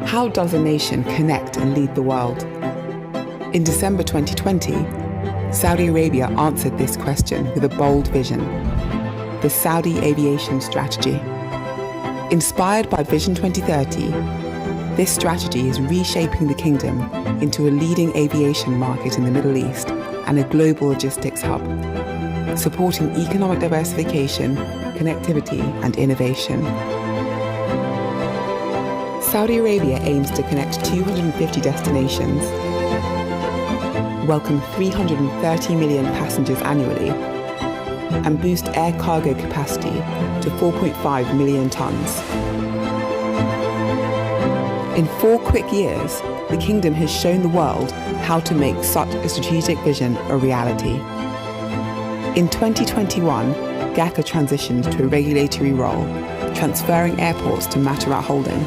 How does a nation connect and lead the world? In December 2020, Saudi Arabia answered this question with a bold vision: the Saudi Aviation Strategy. Inspired by Vision 2030, this strategy is reshaping the kingdom into a leading aviation market in the Middle East and a global logistics hub, supporting economic diversification, connectivity, and innovation. Saudi Arabia aims to connect 250 destinations, welcome 330 million passengers annually, and boost air cargo capacity to 4.5 million tons. In 4 quick years, the kingdom has shown the world how to make such a strategic vision a reality. In 2021, GACA transitioned to a regulatory role, transferring airports to Matarat Holding.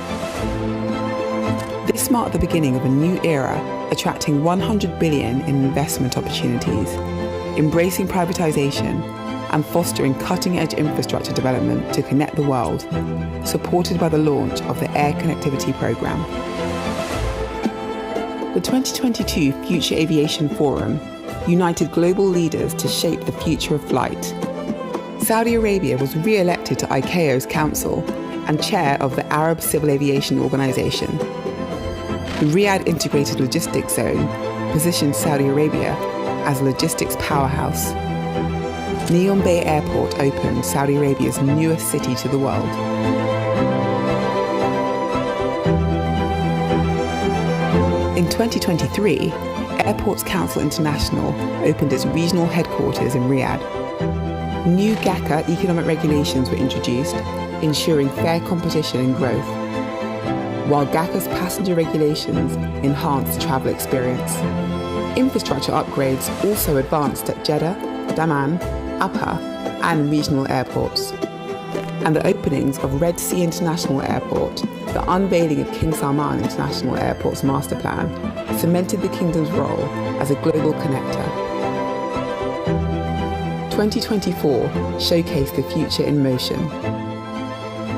This marked the beginning of a new era, attracting 100 billion in investment opportunities, embracing privatization, and fostering cutting-edge infrastructure development to connect the world, supported by the launch of the Air Connectivity Programme. The 2022 Future Aviation Forum united global leaders to shape the future of flight. Saudi Arabia was re-elected to ICAO's council and chair of the Arab Civil Aviation Organization. The Riyadh Integrated Logistics Zone positioned Saudi Arabia as a logistics powerhouse. Neom Bay Airport opened Saudi Arabia's newest city to the world. In 2023, Airports Council International opened its regional headquarters in Riyadh. New GACA economic regulations were introduced, ensuring fair competition and growth, while GACA's passenger regulations enhanced the travel experience. Infrastructure upgrades also advanced at Jeddah, Dammam, Abha, and regional airports. And the openings of Red Sea International Airport, the unveiling of King Salman International Airport's master plan, cemented the kingdom's role as a global connector. 2024 showcased the future in motion.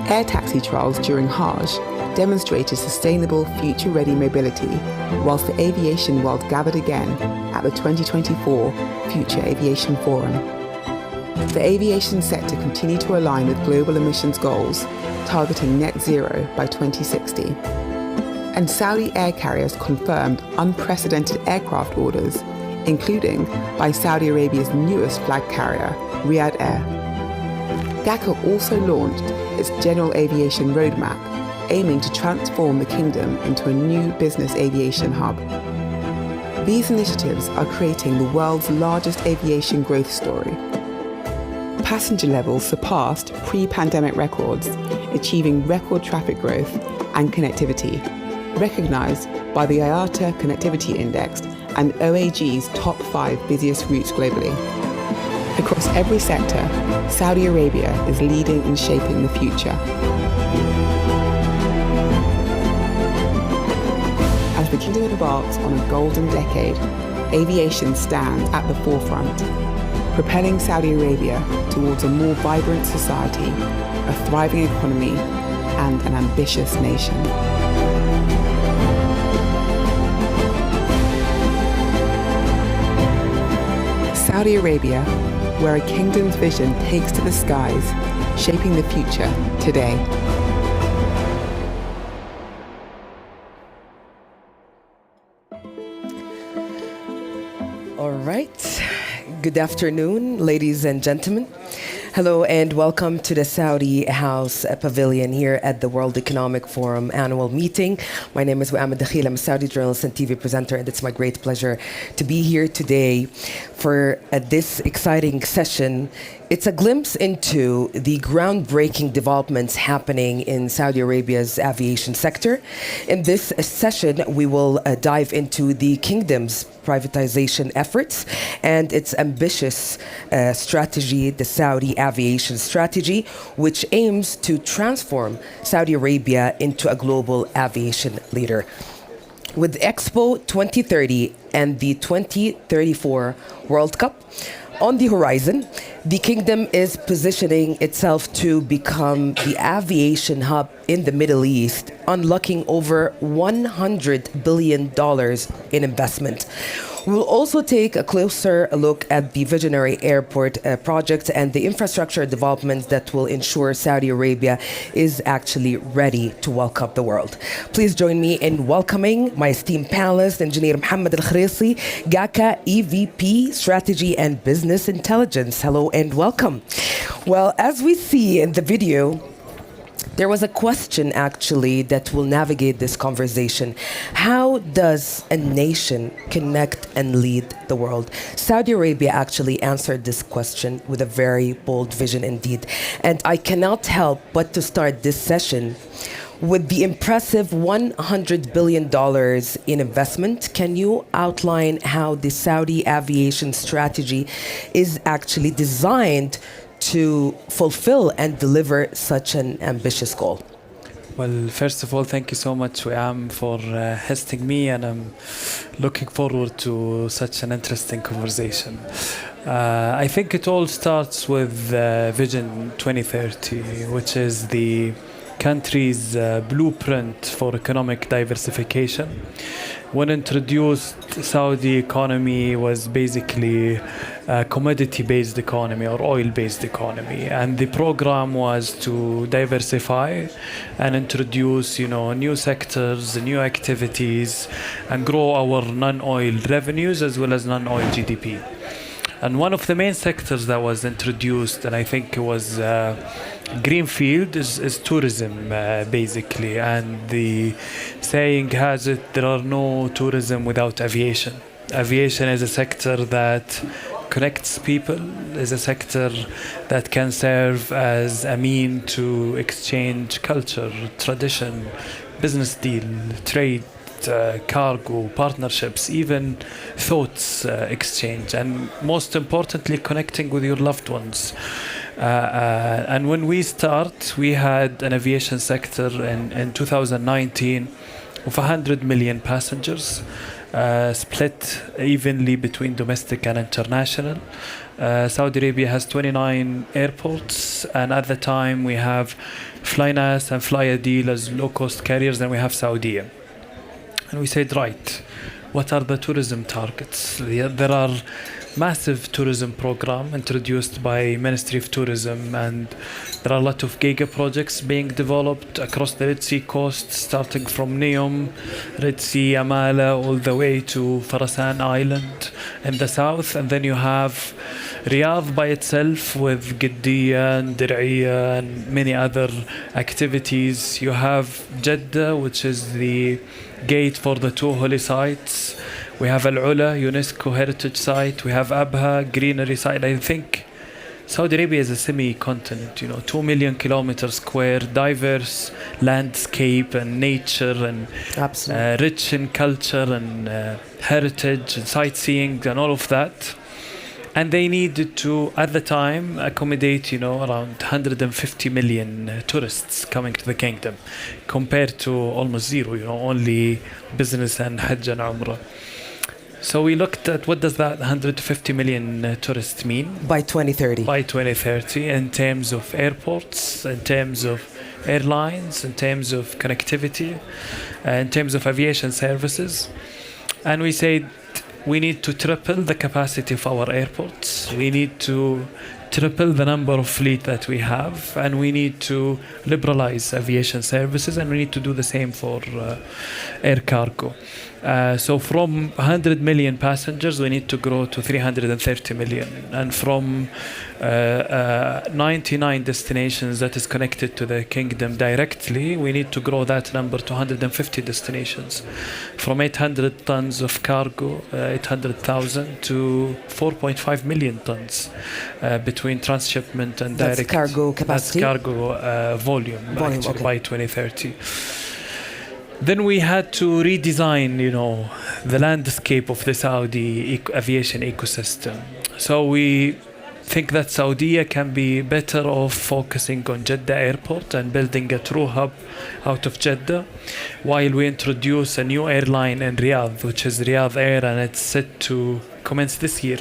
Air taxi trials during Hajj demonstrated sustainable, future-ready mobility, whilst the aviation world gathered again at the 2024 Future Aviation Forum. The aviation sector continued to align with global emissions goals, targeting net zero by 2060. And Saudi air carriers confirmed unprecedented aircraft orders, including by Saudi Arabia's newest flag carrier, Riyadh Air. GACA also launched its General Aviation Roadmap, aiming to transform the kingdom into a new business aviation hub. These initiatives are creating the world's largest aviation growth story. Passenger levels surpassed pre-pandemic records, achieving record traffic growth and connectivity, recognized by the IATA Connectivity Index and OAG's top 5 busiest routes globally. Across every sector, Saudi Arabia is leading and shaping the future. As the kingdom embarks on a golden decade, aviation stands at the forefront, propelling Saudi Arabia towards a more vibrant society, a thriving economy, and an ambitious nation. Saudi Arabia, where a kingdom's vision takes to the skies, shaping the future today. All right. Good afternoon, ladies and gentlemen. Hello and welcome to the Saudi House Pavilion here at the World Economic Forum annual meeting. My name is Wa'amad Dakhil. I'm a Saudi journalist and TV presenter, and it's my great pleasure to be here today for this exciting session. It's a glimpse into the groundbreaking developments happening in Saudi Arabia's aviation sector. In this session, we will dive into the kingdom's privatization efforts and its ambitious strategy, the Saudi Aviation Strategy, which aims to transform Saudi Arabia into a global aviation leader. With Expo 2030 and the 2034 World Cup, On the horizon, the kingdom is positioning itself to become the aviation hub in the Middle East, unlocking over $100 billion in investment. We'll also take a closer look at the visionary airport project and the infrastructure developments that will ensure Saudi Arabia is actually ready to welcome the world. Please join me in welcoming my esteemed panelist, Engineer Mohammed Al-Khrisi, GACA EVP Strategy and Business Intelligence. Hello and welcome. Well, as we see in the video, there was a question actually that will navigate this conversation. How does a nation connect and lead the world? Saudi Arabia actually answered this question with a very bold vision indeed. And I cannot help but to start this session with the impressive $100 billion in investment. Can you outline how the Saudi aviation strategy is actually designed to fulfill and deliver such an ambitious goal? Well, first of all, thank you so much, Wiam, for hosting me, and I'm looking forward to such an interesting conversation. I think it all starts with Vision 2030, which is the country's blueprint for economic diversification. When introduced, Saudi economy was basically a commodity-based economy or oil-based economy, and the program was to diversify and introduce, new sectors, new activities, and grow our non-oil revenues as well as non-oil GDP. And one of the main sectors that was introduced, and I think it was greenfield, is tourism, basically. And the saying has it, there are no tourism without aviation. Aviation is a sector that connects people, is a sector that can serve as a mean to exchange culture, tradition, business deal, trade, cargo, partnerships, even thoughts exchange, and most importantly, connecting with your loved ones. And when we start, we had an aviation sector in 2019 of 100 million passengers, split evenly between domestic and international. Saudi Arabia has 29 airports, and at the time we have Flynas and Flyadeal as low-cost carriers, and we have Saudia. And we said, right, what are the tourism targets? There are massive tourism program introduced by Ministry of Tourism, and there are a lot of giga projects being developed across the Red Sea coast, starting from Neom, Red Sea, Amala, all the way to Farasan Island in the south. And then you have Riyadh by itself with Giddiya and Dir'iyya and many other activities. You have Jeddah, which is the gate for the two holy sites. We have Al-Ula, UNESCO heritage site. We have Abha, greenery site. I think Saudi Arabia is a semi-continent, 2 million kilometers square, diverse landscape and nature, and rich in culture and heritage and sightseeing and all of that. And they needed to, at the time, accommodate, around 150 million tourists coming to the kingdom, compared to almost zero, only business and Hajj and Umrah. So we looked at what does that 150 million tourists mean? By 2030. By 2030, in terms of airports, in terms of airlines, in terms of connectivity, in terms of aviation services. And we said, we need to triple the capacity of our airports. We need to triple the number of fleet that we have, and we need to liberalize aviation services, and we need to do the same for air cargo. So from 100 million passengers, we need to grow to 330 million. And from 99 destinations that is connected to the kingdom directly, we need to grow that number to 150 destinations. From 800 tons of cargo, 800,000 to 4.5 million tons between transshipment and direct. That's cargo capacity? That's cargo volume okay. By 2030. Then we had to redesign, the landscape of the Saudi aviation ecosystem. So we think that Saudi can be better off focusing on Jeddah Airport and building a true hub out of Jeddah, while we introduce a new airline in Riyadh, which is Riyadh Air, and it's set to commence this year.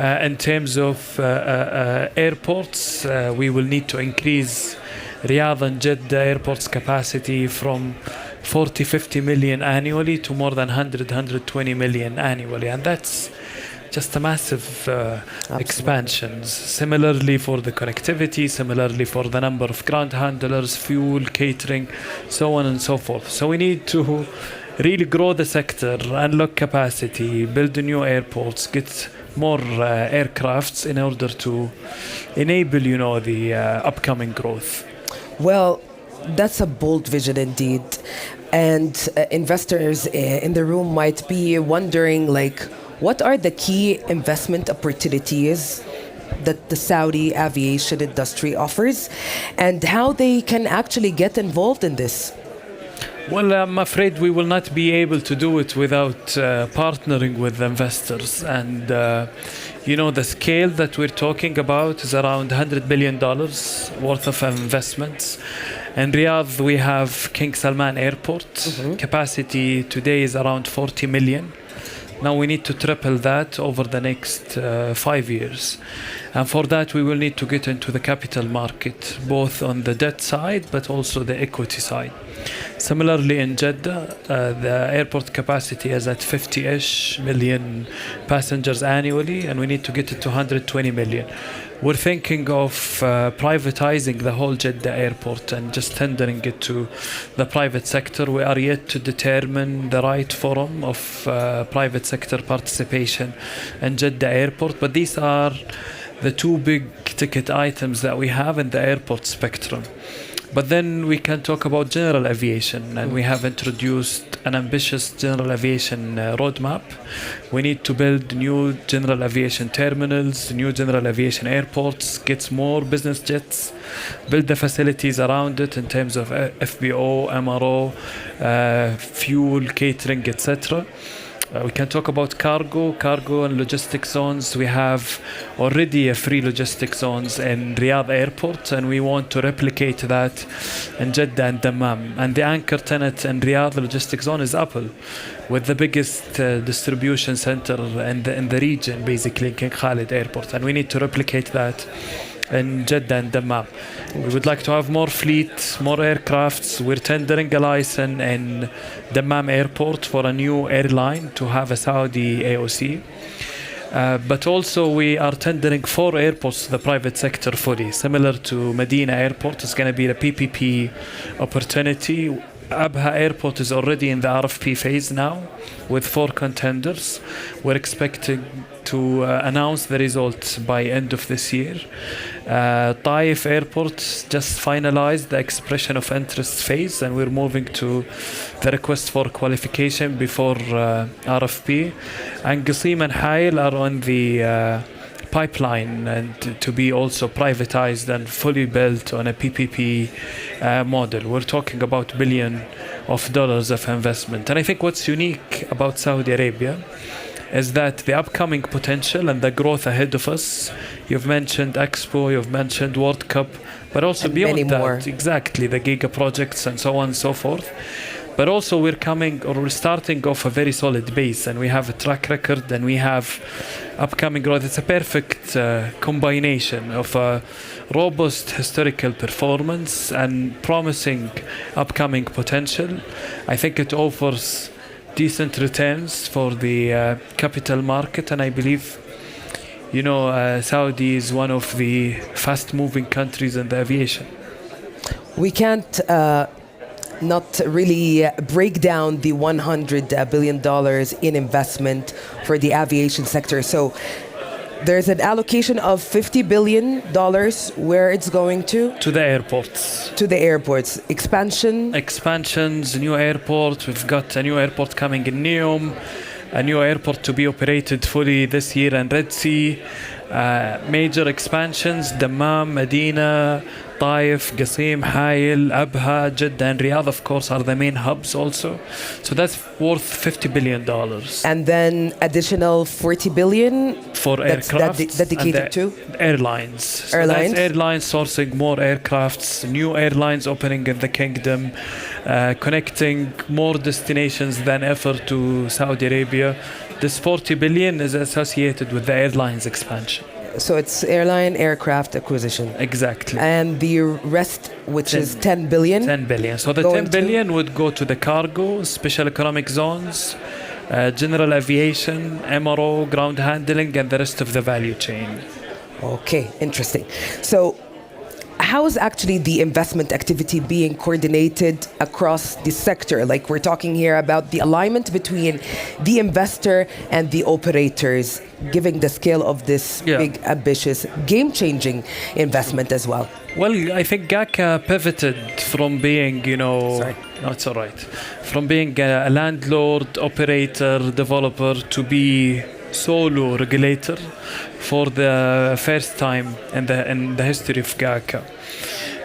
In terms of airports, we will need to increase Riyadh and Jeddah airports capacity from 40-50 million annually to more than 100-120 million annually, and that's just a massive expansions. Similarly for the connectivity, similarly for the number of ground handlers, fuel, catering, so on and so forth. So we need to really grow the sector, unlock capacity, build new airports, get more aircrafts in order to enable, the upcoming growth. Well, that's a bold vision indeed. And investors in the room might be wondering, what are the key investment opportunities that the Saudi aviation industry offers, and how they can actually get involved in this? Well, I'm afraid we will not be able to do it without partnering with investors. And, the scale that we're talking about is around $100 billion worth of investments. In Riyadh, we have King Salman Airport. Capacity today is around 40 million. Now we need to triple that over the next 5 years. And for that, we will need to get into the capital market, both on the debt side, but also the equity side. Similarly, in Jeddah, the airport capacity is at 50-ish million passengers annually, and we need to get it to 120 million. We're thinking of privatizing the whole Jeddah airport and just tendering it to the private sector. We are yet to determine the right forum of private sector participation in Jeddah airport, but these are the two big ticket items that we have in the airport spectrum. But then we can talk about general aviation, and we have introduced an ambitious general aviation roadmap. We need to build new general aviation terminals, new general aviation airports, get more business jets, build the facilities around it in terms of FBO, MRO, fuel, catering, etc. We can talk about cargo and logistics zones. We have already a free logistics zones in Riyadh airport, and we want to replicate that in Jeddah and Dammam. And the anchor tenant in Riyadh logistics zone is Apple, with the biggest distribution center in the region, basically King Khalid airport. And we need to replicate that in Jeddah and Dammam. We would like to have more fleet, more aircrafts. We're tendering a license in Dammam airport for a new airline to have a Saudi AOC. But also we are tendering 4 airports to the private sector fully, similar to Medina airport. It's going to be a PPP opportunity. Abha airport is already in the RFP phase now with 4 contenders. We're expecting to announce the results by end of this year. Taif airport just finalized the expression of interest phase, and we're moving to the request for qualification before RFP. And Qasim and Hail are on the pipeline and to be also privatized and fully built on a PPP model. We're talking about $1 billion of investment. And I think what's unique about Saudi Arabia is that the upcoming potential and the growth ahead of us, you've mentioned Expo, you've mentioned World Cup, but also and beyond that, more. Exactly, the giga projects and so on and so forth. But also we're starting off a very solid base, and we have a track record, and we have upcoming growth. It's a perfect combination of a robust historical performance and promising upcoming potential. I think it offers decent returns for the capital market, and I believe Saudi is one of the fast-moving countries in the aviation. We can't not really break down the $100 billion in investment for the aviation sector. So there's an allocation of $50 billion. Where it's going to? To the airports. To the airports. Expansions, new airport. We've got a new airport coming in Neom, a new airport to be operated fully this year in Red Sea. Major expansions, Dammam, Medina, Taif, Qasim, Hail, Abha, Jeddah and Riyadh, of course, are the main hubs also. So that's worth $50 billion. And then additional $40 billion for aircraft. Dedicated to? Airlines. So that's airlines sourcing more aircrafts, new airlines opening in the kingdom, connecting more destinations than ever to Saudi Arabia, This 40 billion is associated with the airlines expansion. So it's airline aircraft acquisition. Exactly. And the rest, which is 10 billion? 10 billion. So the 10 billion would go to the cargo, special economic zones, general aviation, MRO, ground handling, and the rest of the value chain. Okay, interesting. So how is actually the investment activity being coordinated across the sector? Like we're talking here about the alignment between the investor and the operators, giving the scale of this big, ambitious, game-changing investment as well. Well, I think GACA pivoted from being, That's all right. From being a landlord, operator, developer to be solo regulator for the first time in the history of GACA.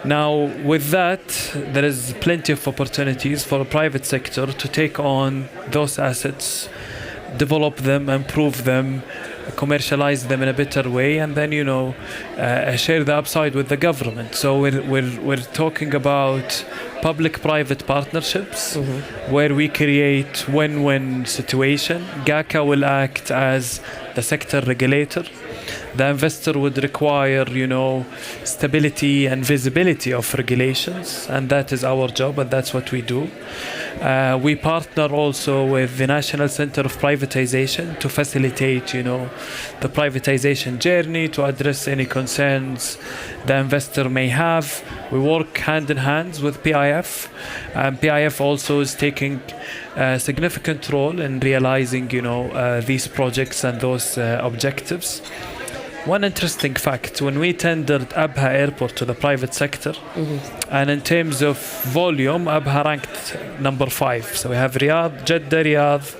Now, with that, there is plenty of opportunities for the private sector to take on those assets, develop them, improve them, commercialize them in a better way, and then share the upside with the government. So we're talking about public-private partnerships where we create win-win situation. GACA will act as the sector regulator. The investor would require, stability and visibility of regulations, and that is our job, and that's what we do. We partner also with the National Center of Privatization to facilitate, the privatization journey, to address any concerns the investor may have. We work hand in hand with PIF, and PIF also is taking a significant role in realizing, these projects and those objectives. One interesting fact, when we tendered Abha Airport to the private sector, and in terms of volume, Abha ranked number 5. So we have Riyadh, Jeddah, Riyadh,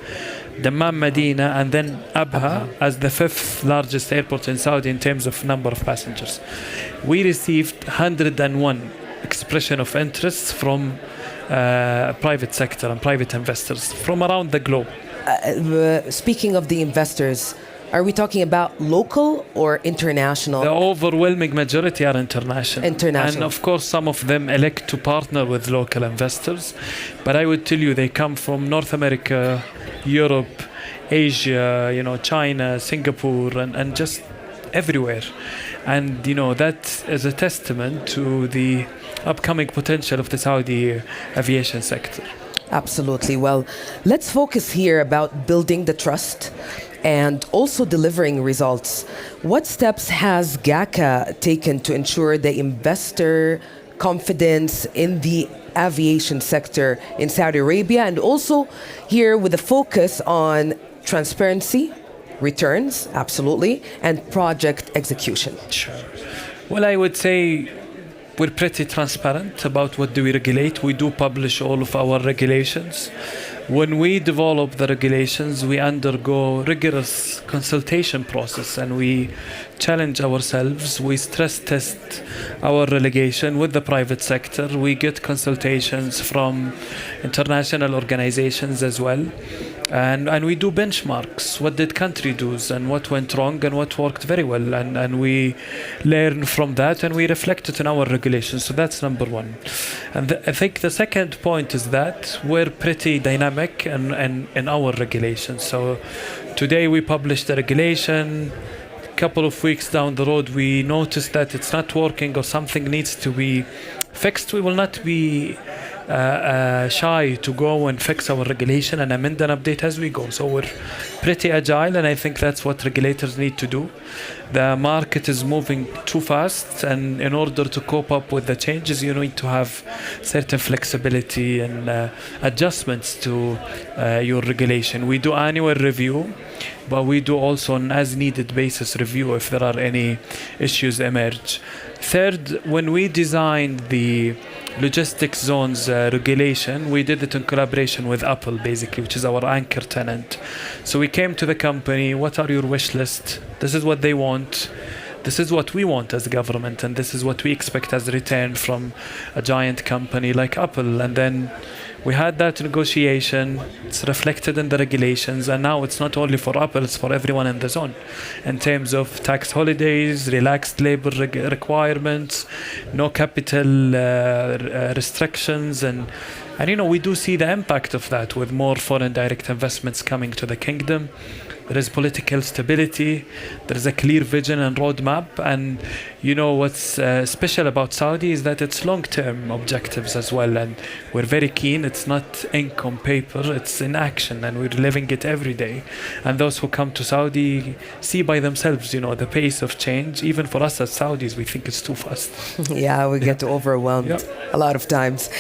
Dammam, Medina, and then Abha as the 5th largest airport in Saudi in terms of number of passengers. We received 101 expression of interest from private sector and private investors from around the globe. Speaking of the investors, are we talking about local or international? The overwhelming majority are international. International. And of course, some of them elect to partner with local investors. But I would tell you, they come from North America, Europe, Asia, China, Singapore, and just everywhere. And, that is a testament to the upcoming potential of the Saudi aviation sector. Absolutely. Well, let's focus here about building the trust and also delivering results. What steps has GACA taken to ensure the investor confidence in the aviation sector in Saudi Arabia, and also here with a focus on transparency, returns, absolutely, and project execution? Sure. Well, I would say we're pretty transparent about what do we regulate. We do publish all of our regulations. When we develop the regulations, we undergo rigorous consultation process and we challenge ourselves. We stress test our relegation with the private sector. We get consultations from international organizations as well. And we do benchmarks. What did country do and what went wrong and what worked very well. And we learn from that and we reflect it in our regulations. So that's number one. And I think the second point is that we're pretty dynamic in our regulations. So today we published the regulation. A couple of weeks down the road, we noticed that it's not working or something needs to be fixed. We will not be shy to go and fix our regulation and amend and update as we go. So we're pretty agile, and I think that's what regulators need to do. The market is moving too fast, and in order to cope up with the changes, you need to have certain flexibility and adjustments to your regulation. We do annual review, but we do also an as-needed basis review if there are any issues emerge. Third, when we designed the logistics zones regulation, we did it in collaboration with Apple, basically, which is our anchor tenant. So we came to the company, what are your wish list? This is what they want. This is what we want as a government, and this is what we expect as a return from a giant company like Apple. And then We had that negotiation. It's reflected in the regulations, and now it's not only for Apple, it's for everyone in the zone. In terms of tax holidays, relaxed labor requirements, no capital restrictions, and we do see the impact of that with more foreign direct investments coming to the kingdom. There is political stability. There is a clear vision and roadmap. And what's special about Saudi is that it's long-term objectives as well. And we're very keen. It's not ink on paper. It's in action, and we're living it every day. And those who come to Saudi see by themselves, the pace of change. Even for us as Saudis, we think it's too fast. Yeah, we get overwhelmed a lot of times.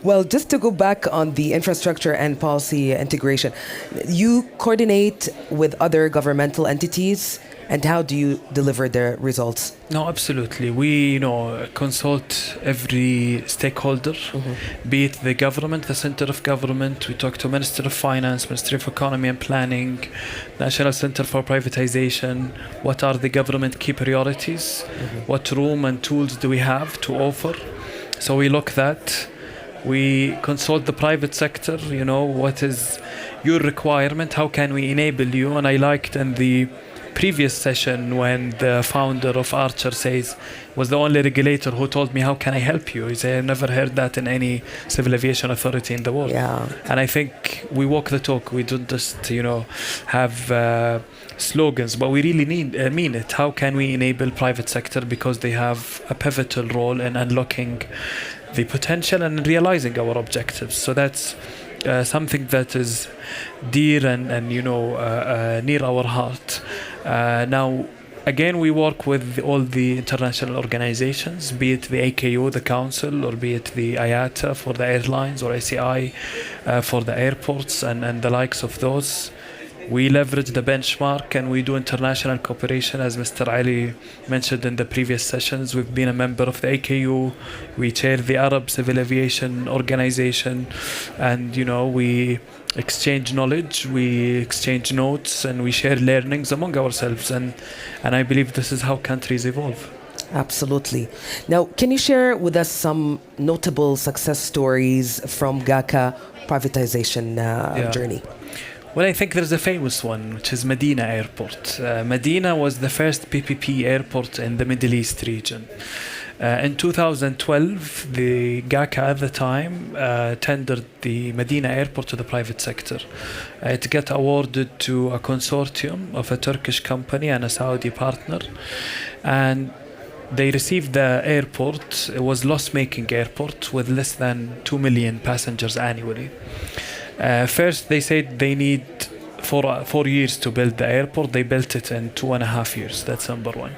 Well, just to go back on the infrastructure and policy integration, you coordinate with other governmental entities, and how do you deliver the results? No, absolutely. We, consult every stakeholder, be it the government, the center of government. We talk to Minister of Finance, Ministry of Economy and Planning, National Center for Privatization. What are the government key priorities? What room and tools do we have to offer? So we look that. We consult the private sector, what is your requirement? How can we enable you? And I liked in the previous session when the founder of Archer was the only regulator who told me, how can I help you? He said, I've never heard that in any civil aviation authority in the world. Yeah. And I think we walk the talk. We don't just, have slogans, but we really mean it. How can we enable private sector, because they have a pivotal role in unlocking the potential and realizing our objectives. So that's something that is dear and near our heart. Now, again, we work with all the international organizations, be it the AKU, the council, or be it the IATA for the airlines, or ACI for the airports and the likes of those. We leverage the benchmark, and we do international cooperation. As Mr. Ali mentioned in the previous sessions, we've been a member of the AKU. We chair the Arab Civil Aviation Organization, and we exchange knowledge, we exchange notes, and we share learnings among ourselves. And I believe this is how countries evolve. Absolutely. Now, can you share with us some notable success stories from GACA privatization journey? Well, I think there's a famous one, which is Medina Airport. Medina was the first PPP airport in the Middle East region. In 2012, the GACA at the time tendered the Medina Airport to the private sector. It got awarded to a consortium of a Turkish company and a Saudi partner. And they received the airport. It was loss-making airport with less than 2 million passengers annually. First, they said they need 4 years to build the airport. They built it in 2.5 years. That's number one.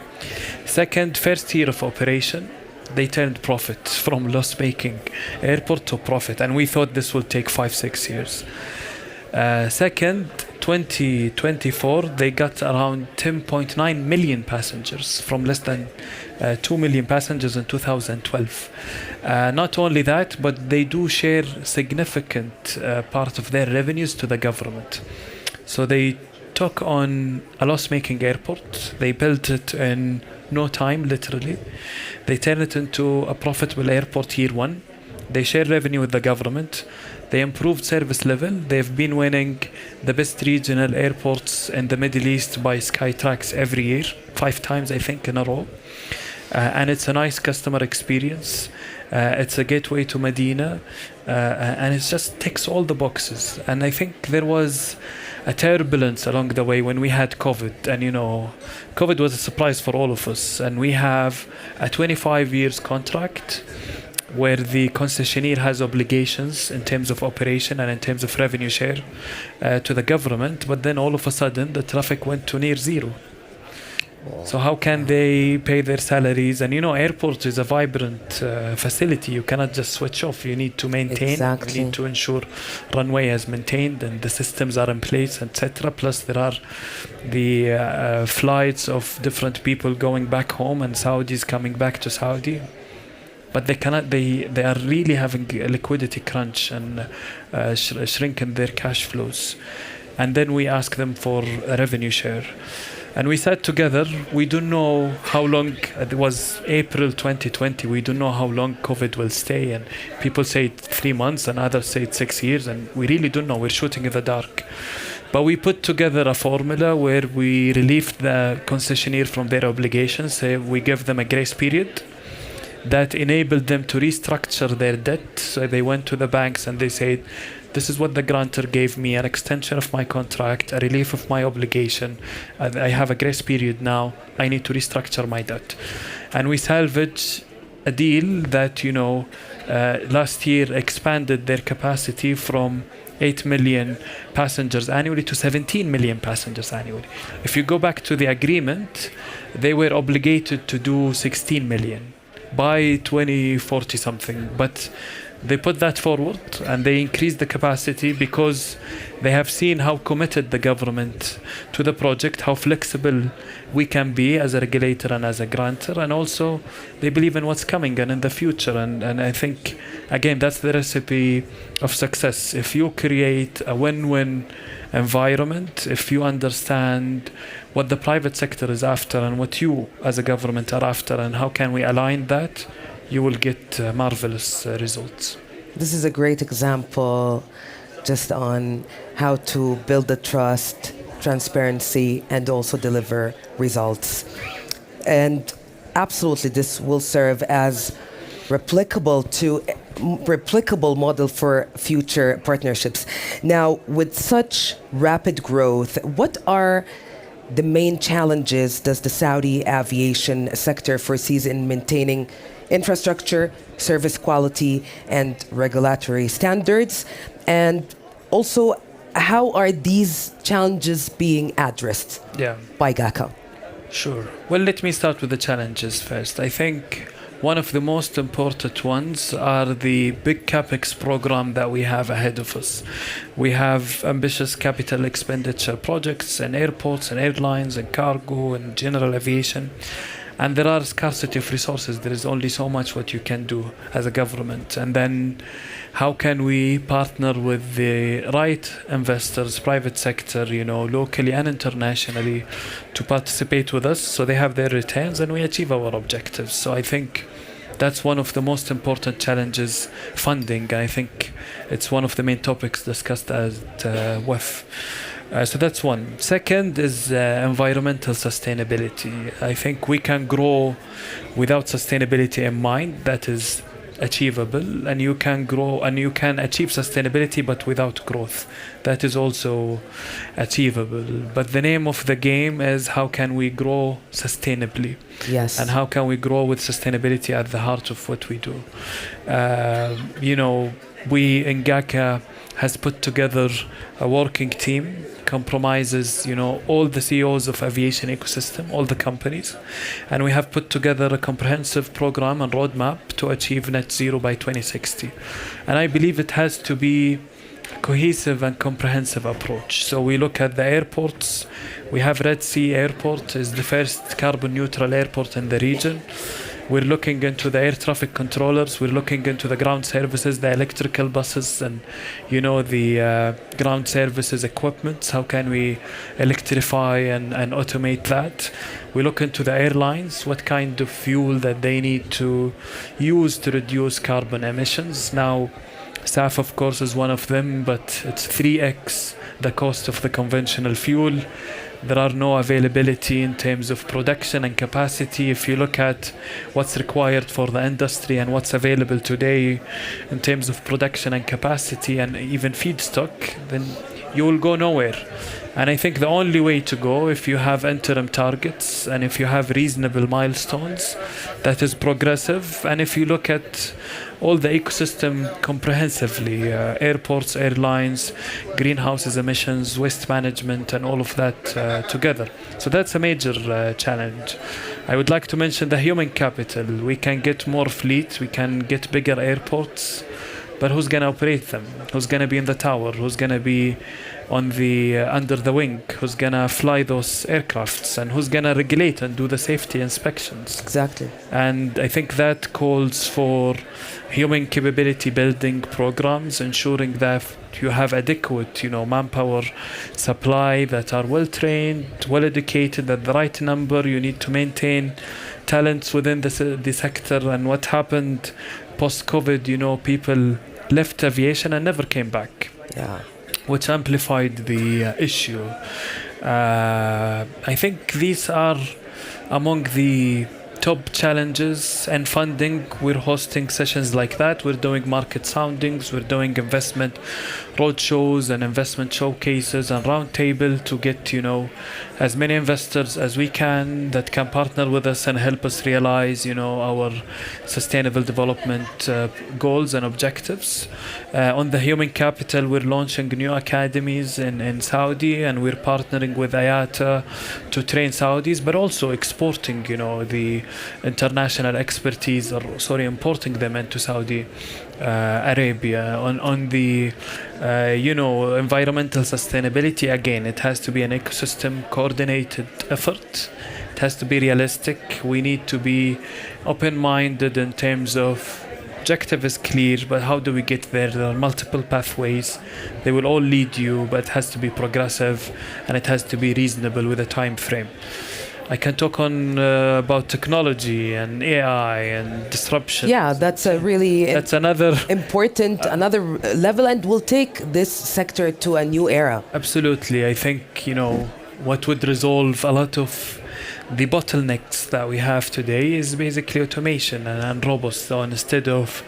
Second, first year of operation, they turned profit from loss-making airport to profit. And we thought this would take 5-6 years. Second, 2024, they got around 10.9 million passengers from less than 2 million passengers in 2012. Not only that, but they do share significant part of their revenues to the government. So they took on a loss-making airport. They built it in no time, literally. They turned it into a profitable airport year one. They share revenue with the government. They improved service level. They've been winning the best regional airports in the Middle East by Skytrax every year, 5 times, I think, in a row. And it's a nice customer experience. It's a gateway to Medina, and it just ticks all the boxes. And I think there was a turbulence along the way when we had COVID, and COVID was a surprise for all of us. And we have a 25 years contract where the concessionaire has obligations in terms of operation and in terms of revenue share to the government, but then all of a sudden the traffic went to near zero. So how can they pay their salaries? And airport is a vibrant facility. You cannot just switch off. You need to maintain. Exactly. You need to ensure runway is maintained and the systems are in place, etc. Plus there are the flights of different people going back home and Saudis coming back to Saudi. But they cannot. They are really having a liquidity crunch and shrinking their cash flows. And then we ask them for a revenue share. And we sat together. We don't know how long, it was April 2020, we don't know how long COVID will stay. And people say 3 months and others say 6 years. And we really don't know. We're shooting in the dark. But we put together a formula where we relieved the concessionaire from their obligations. We give them a grace period that enabled them to restructure their debt. So they went to the banks and they said, this is what the grantor gave me, an extension of my contract, a relief of my obligation. I have a grace period now. I need to restructure my debt. And we salvaged a deal that, last year expanded their capacity from 8 million passengers annually to 17 million passengers annually. If you go back to the agreement, they were obligated to do 16 million by 2040 something. But they put that forward and they increased the capacity because they have seen how committed the government to the project, how flexible we can be as a regulator and as a grantor, and also they believe in what's coming and in the future. And I think, again, that's the recipe of success. If you create a win-win environment, if you understand what the private sector is after and what you as a government are after and how can we align that, you will get marvelous results. This is a great example just on how to build the trust, transparency, and also deliver results. And absolutely, this will serve as replicable model for future partnerships. Now, with such rapid growth, what are the main challenges does the Saudi aviation sector foresees in maintaining infrastructure, service quality, and regulatory standards? And also, how are these challenges being addressed by GACA? Sure. Well, let me start with the challenges first. I think one of the most important ones are the big capex program that we have ahead of us. We have ambitious capital expenditure projects in airports and airlines and cargo and general aviation. And there are scarcity of resources. There is only so much what you can do as a government. And then how can we partner with the right investors, private sector, locally and internationally, to participate with us so they have their returns and we achieve our objectives. So I think that's one of the most important challenges, funding. And I think it's one of the main topics discussed at WEF. So that's one. Second is environmental sustainability. I think we can grow without sustainability in mind. That is achievable, and you can grow and you can achieve sustainability but without growth. That is also achievable. But the name of the game is how can we grow sustainably? Yes. And how can we grow with sustainability at the heart of what we do? We in GACA has put together a working team, compromises, all the CEOs of aviation ecosystem, all the companies. And we have put together a comprehensive program and roadmap to achieve net zero by 2060. And I believe it has to be cohesive and comprehensive approach. So we look at the airports. We have Red Sea Airport is the first carbon neutral airport in the region. We're looking into the air traffic controllers. We're looking into the ground services, the electrical buses, and the ground services equipment. How can we electrify and automate that? We look into the airlines, what kind of fuel that they need to use to reduce carbon emissions. Now, SAF, of course, is one of them, but it's 3x the cost of the conventional fuel. There are no availability in terms of production and capacity. If you look at what's required for the industry and what's available today in terms of production and capacity and even feedstock, then you will go nowhere. And I think the only way to go, if you have interim targets and if you have reasonable milestones, that is progressive. And if you look at all the ecosystem comprehensively, airports, airlines, greenhouses emissions, waste management, and all of that together. So that's a major challenge. I would like to mention the human capital. We can get more fleet, we can get bigger airports, but who's going to operate them? Who's going to be in the tower? Who's going to be on the under the wing? Who's going to fly those aircrafts? And who's going to regulate and do the safety inspections? Exactly. And I think that calls for human capability building programs, ensuring that you have adequate, manpower supply that are well trained, well educated, at the right number. You need to maintain talents within the sector. And what happened post-COVID, people left aviation and never came back. Yeah. Which amplified the issue. I think these are among the top challenges, and funding. We're hosting sessions like that. We're doing market soundings. We're doing investment roadshows and investment showcases and roundtable to get, as many investors as we can that can partner with us and help us realize, our sustainable development goals and objectives. On the human capital, we're launching new academies in Saudi, and we're partnering with IATA to train Saudis, but also exporting, the international expertise, importing them into Saudi Arabia. On the environmental sustainability, again, it has to be an ecosystem coordinated effort. It has to be realistic. We need to be open-minded in terms of objective is clear, but how do we get there? There are multiple pathways. They will all lead you, but it has to be progressive, and it has to be reasonable with a time frame. I can talk on about technology and AI and disruption. Yeah, that's another important another level, and will take this sector to a new era. Absolutely. I think, what would resolve a lot of the bottlenecks that we have today is basically automation and robots. So instead of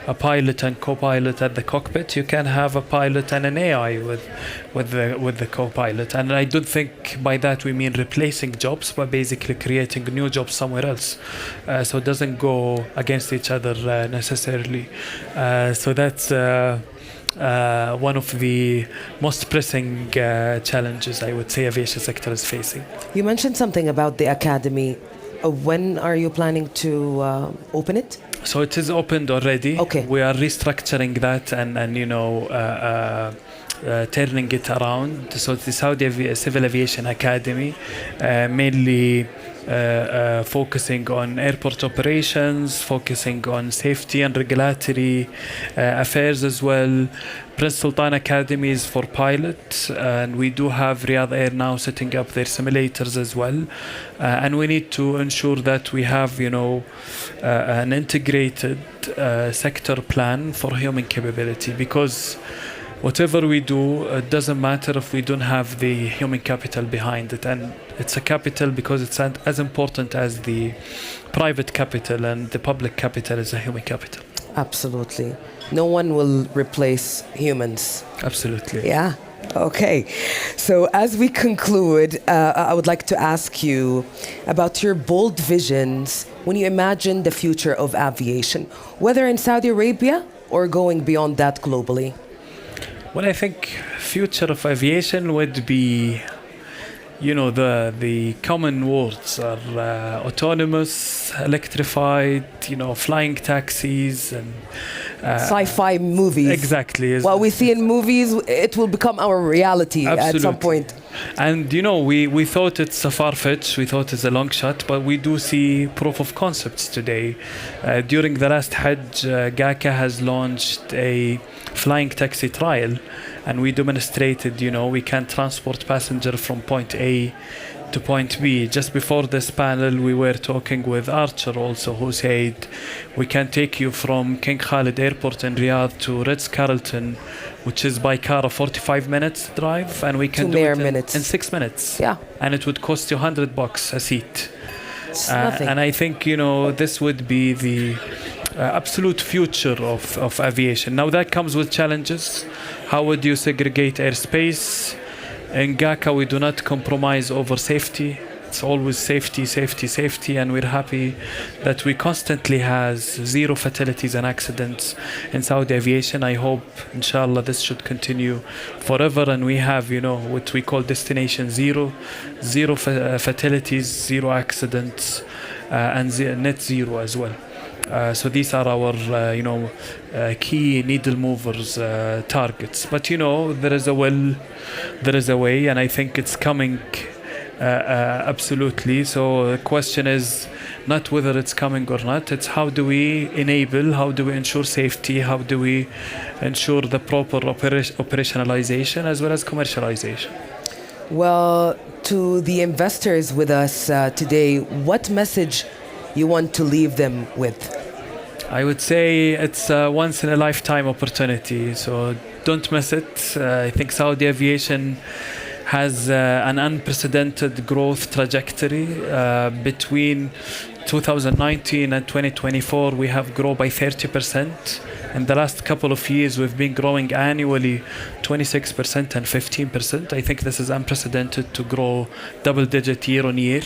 a pilot and co-pilot at the cockpit, you can have a pilot and an AI with the co-pilot. And I don't think by that we mean replacing jobs, but basically creating new jobs somewhere else. So it doesn't go against each other necessarily. So that's one of the most pressing challenges I would say aviation sector is facing. You mentioned something about the academy. When are you planning to open it? So it is opened already. Okay. We are restructuring that and turning it around. So it's the Saudi Civil Aviation Academy, mainly focusing on airport operations, focusing on safety and regulatory affairs as well. Prince Sultan Academy is for pilots, and we do have Riyadh Air now setting up their simulators as well. And we need to ensure that we have, an integrated sector plan for human capability, because whatever we do, it doesn't matter if we don't have the human capital behind it. And it's a capital because it's as important as the private capital, and the public capital is a human capital. Absolutely. No one will replace humans. Absolutely. Yeah. Okay. So as we conclude, I would like to ask you about your bold visions when you imagine the future of aviation, whether in Saudi Arabia or going beyond that globally. Well, I think future of aviation would be, the common words are autonomous, electrified, flying taxis and sci-fi movies. Exactly. What we see in movies, it will become our reality. Absolutely. At some point. And we thought it's a far-fetched, we thought it's a long shot, but we do see proof of concepts today. During the last Hajj, GACA has launched a flying taxi trial, and we demonstrated, we can transport passenger from point A to point B. Just before this panel, we were talking with Archer also, who said we can take you from King Khalid Airport in Riyadh to Ritz-Carlton, which is by car a 45 minutes drive, and we can do it in 6 minutes. Yeah. And it would cost you $100 a seat. It's nothing. And I think, this would be the absolute future of aviation. Now that comes with challenges. How would you segregate airspace? In GACA, we do not compromise over safety. It's always safety, safety, safety, and we're happy that we constantly has 0 fatalities and accidents in Saudi aviation. I hope, inshallah, this should continue forever, and we have, what we call destination zero fatalities, 0 accidents, and net zero as well. So these are our, key needle movers targets. But there is a will, there is a way, and I think it's coming absolutely. So the question is not whether it's coming or not. It's how do we enable, how do we ensure safety, how do we ensure the proper operationalization as well as commercialization. Well, to the investors with us today, what message you want to leave them with? I would say it's a once in a lifetime opportunity, so don't miss it. I think Saudi Aviation has an unprecedented growth trajectory. Between 2019 and 2024, we have grown by 30%. In the last couple of years, we've been growing annually 26% and 15%. I think this is unprecedented to grow double-digit year on year.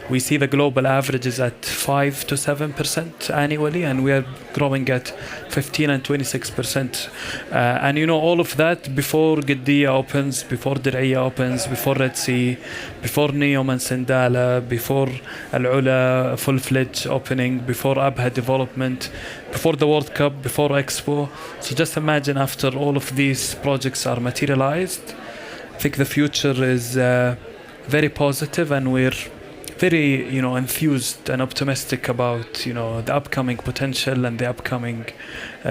We see the global average is at 5 to 7% annually, and we are growing at 15 and 26%. And all of that before Qiddiya opens, before Dir'iyya opens, before Red Sea, before Neom and Sindala, before Al-Ula full-fledged opening, before Abha development, before the World Cup, before Expo. So just imagine after all of these projects are materialized, I think the future is very positive, and we're very enthused and optimistic about the upcoming potential and the upcoming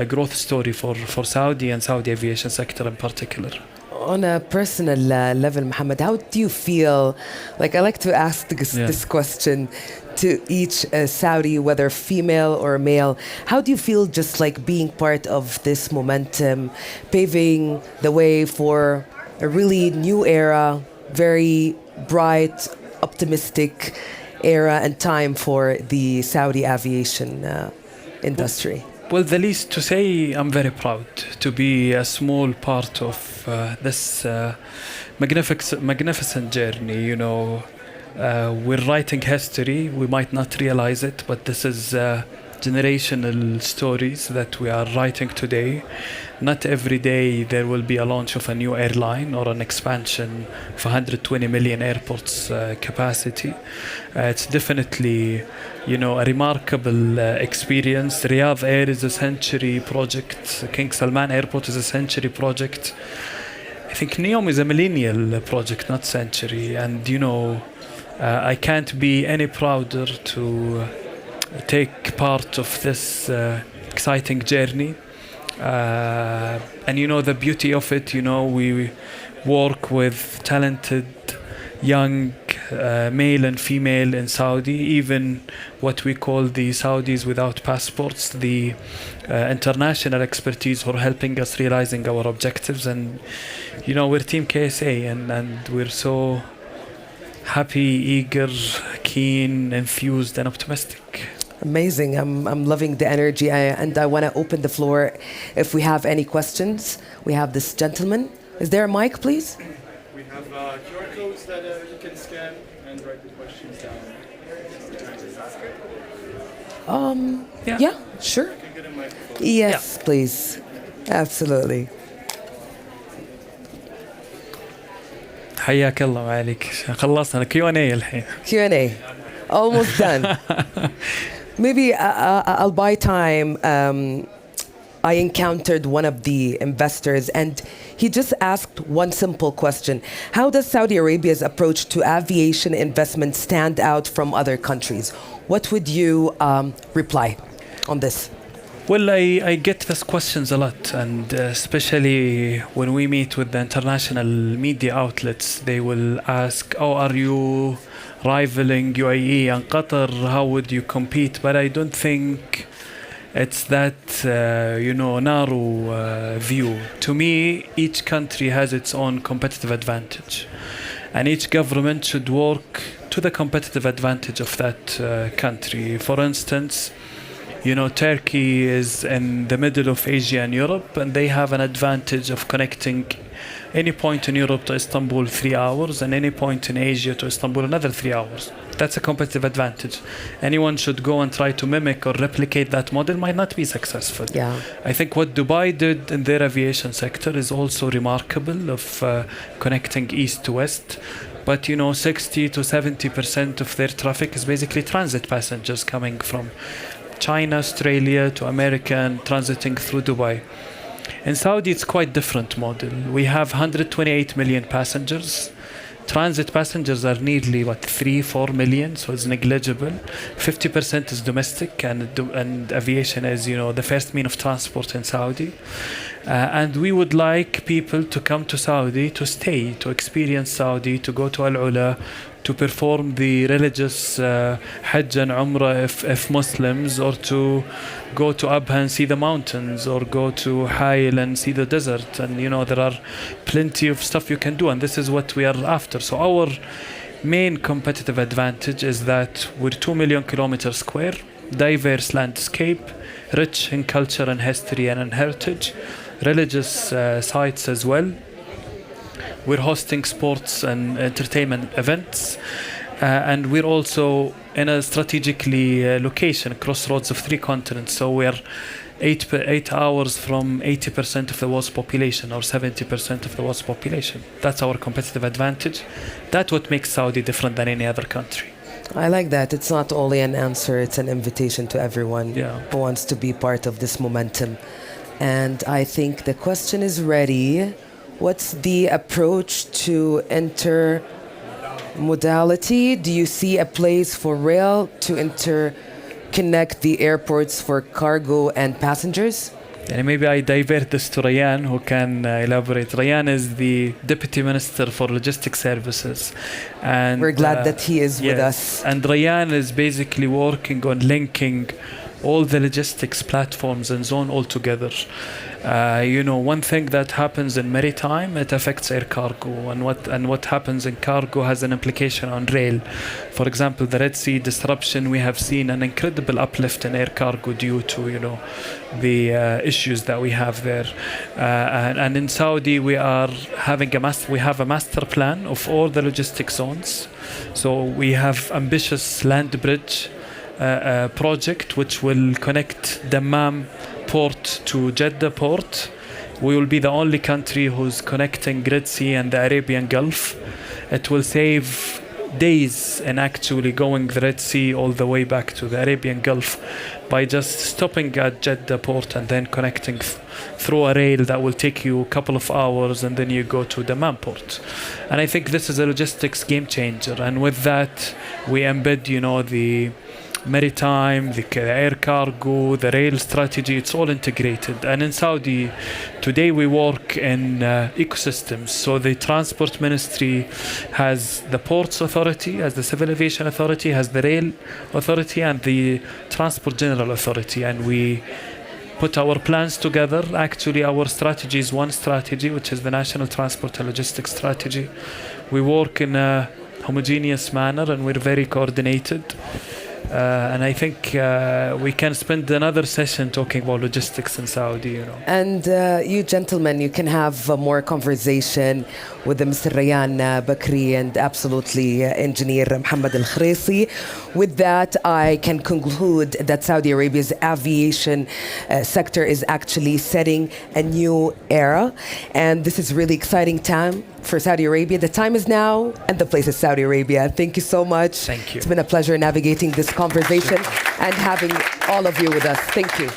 growth story for Saudi and Saudi aviation sector in particular. On a personal level, Mohammed, how do you feel? Like, I like to ask this question to each Saudi, whether female or male. How do you feel just like being part of this momentum, paving the way for a really new era, very bright, optimistic era and time for the Saudi aviation industry? Well, the least to say, I'm very proud to be a small part of this magnificent journey. We're writing history. We might not realize it, but this is generational stories that we are writing today. Not every day there will be a launch of a new airline or an expansion of 120 million airports capacity. It's definitely, a remarkable experience. Riyadh Air is a century project. King Salman Airport is a century project. I think Neom is a millennial project, not century. And, I can't be any prouder to take part of this exciting journey. And the beauty of it, we work with talented young male and female in Saudi, even what we call the Saudis without passports, the international expertise for helping us realizing our objectives. And we're Team KSA, and we're so happy, eager, keen, enthused and optimistic. Amazing. I'm loving the energy. And I want to open the floor if we have any questions. We have this gentleman. Is there a mic, please? We have QR codes that you can scan and write the questions down. Yeah, sure. You can get a microphone. Yes, please. Absolutely. حياك الله وعليك. خلصنا Q&A الحين. Q&A. Almost done. Maybe I'll buy time. I encountered one of the investors and he just asked one simple question. How does Saudi Arabia's approach to aviation investment stand out from other countries? What would you reply on this? Well, I get these questions a lot, and especially when we meet with the international media outlets, they will ask, oh, are you rivaling UAE and Qatar? How would you compete? But I don't think it's that, narrow view. To me, each country has its own competitive advantage, and each government should work to the competitive advantage of that country. For instance, Turkey is in the middle of Asia and Europe, and they have an advantage of connecting any point in Europe to Istanbul 3 hours and any point in Asia to Istanbul another 3 hours. That's a competitive advantage. Anyone should go and try to mimic or replicate that model might not be successful. Yeah. I think what Dubai did in their aviation sector is also remarkable, of connecting east to west. But 60 to 70% of their traffic is basically transit passengers coming from China, Australia, to America, and transiting through Dubai. In Saudi, it's quite different model. We have 128 million passengers. Transit passengers are nearly 3-4 million, so it's negligible. 50% is domestic, and aviation is the first mean of transport in Saudi. And we would like people to come to Saudi to stay, to experience Saudi, to go to Al Ula, to perform the religious Hajj and Umrah if Muslims, or to go to Abha and see the mountains, or go to Hail and see the desert. And there are plenty of stuff you can do, and this is what we are after. So our main competitive advantage is that we're 2 million kilometers square, diverse landscape, rich in culture and history and in heritage, religious sites as well. We're hosting sports and entertainment events, and we're also in a strategically location, crossroads of 3 continents. So we're 8 hours from 80% of the world's population, or 70% of the world's population. That's our competitive advantage. That's what makes Saudi different than any other country. I like that. It's not only an answer, it's an invitation to everyone who wants to be part of this momentum. And I think the question is ready. What's the approach to intermodality? Do you see a place for rail to interconnect the airports for cargo and passengers? And maybe I divert this to Rayan, who can elaborate. Rayan is the Deputy Minister for Logistics Services. And we're glad that he is with us. And Rayan is basically working on linking all the logistics platforms and zone all together. One thing that happens in maritime, it affects air cargo, and what happens in cargo has an implication on rail. For example, the Red Sea disruption, we have seen an incredible uplift in air cargo due to the issues that we have there. And in Saudi, we have a master plan of all the logistics zones. So we have ambitious land bridge project which will connect Dammam port to Jeddah port. We will be the only country who's connecting Red Sea and the Arabian Gulf. It will save days in actually going the Red Sea all the way back to the Arabian Gulf by just stopping at Jeddah port and then connecting through a rail that will take you a couple of hours, and then you go to Dammam port. And I think this is a logistics game changer. And with that, we embed the maritime, the air cargo, the rail strategy. It's all integrated. And in Saudi today we work in ecosystems. So the transport ministry has the ports authority, has the civil aviation authority, has the rail authority, and the transport general authority. And we put our plans together. Actually, our strategy is one strategy, which is the National Transport and Logistics Strategy. We work in a homogeneous manner, and we're very coordinated. And I think we can spend another session talking about logistics in Saudi, And you gentlemen, you can have more conversation with Mr. Rayan Bakri and absolutely Engineer Mohammed Al Khrisi. With that, I can conclude that Saudi Arabia's aviation sector is actually setting a new era. And this is really exciting time for Saudi Arabia. The time is now, and the place is Saudi Arabia. Thank you so much. Thank you. It's been a pleasure navigating this conversation and having all of you with us. Thank you.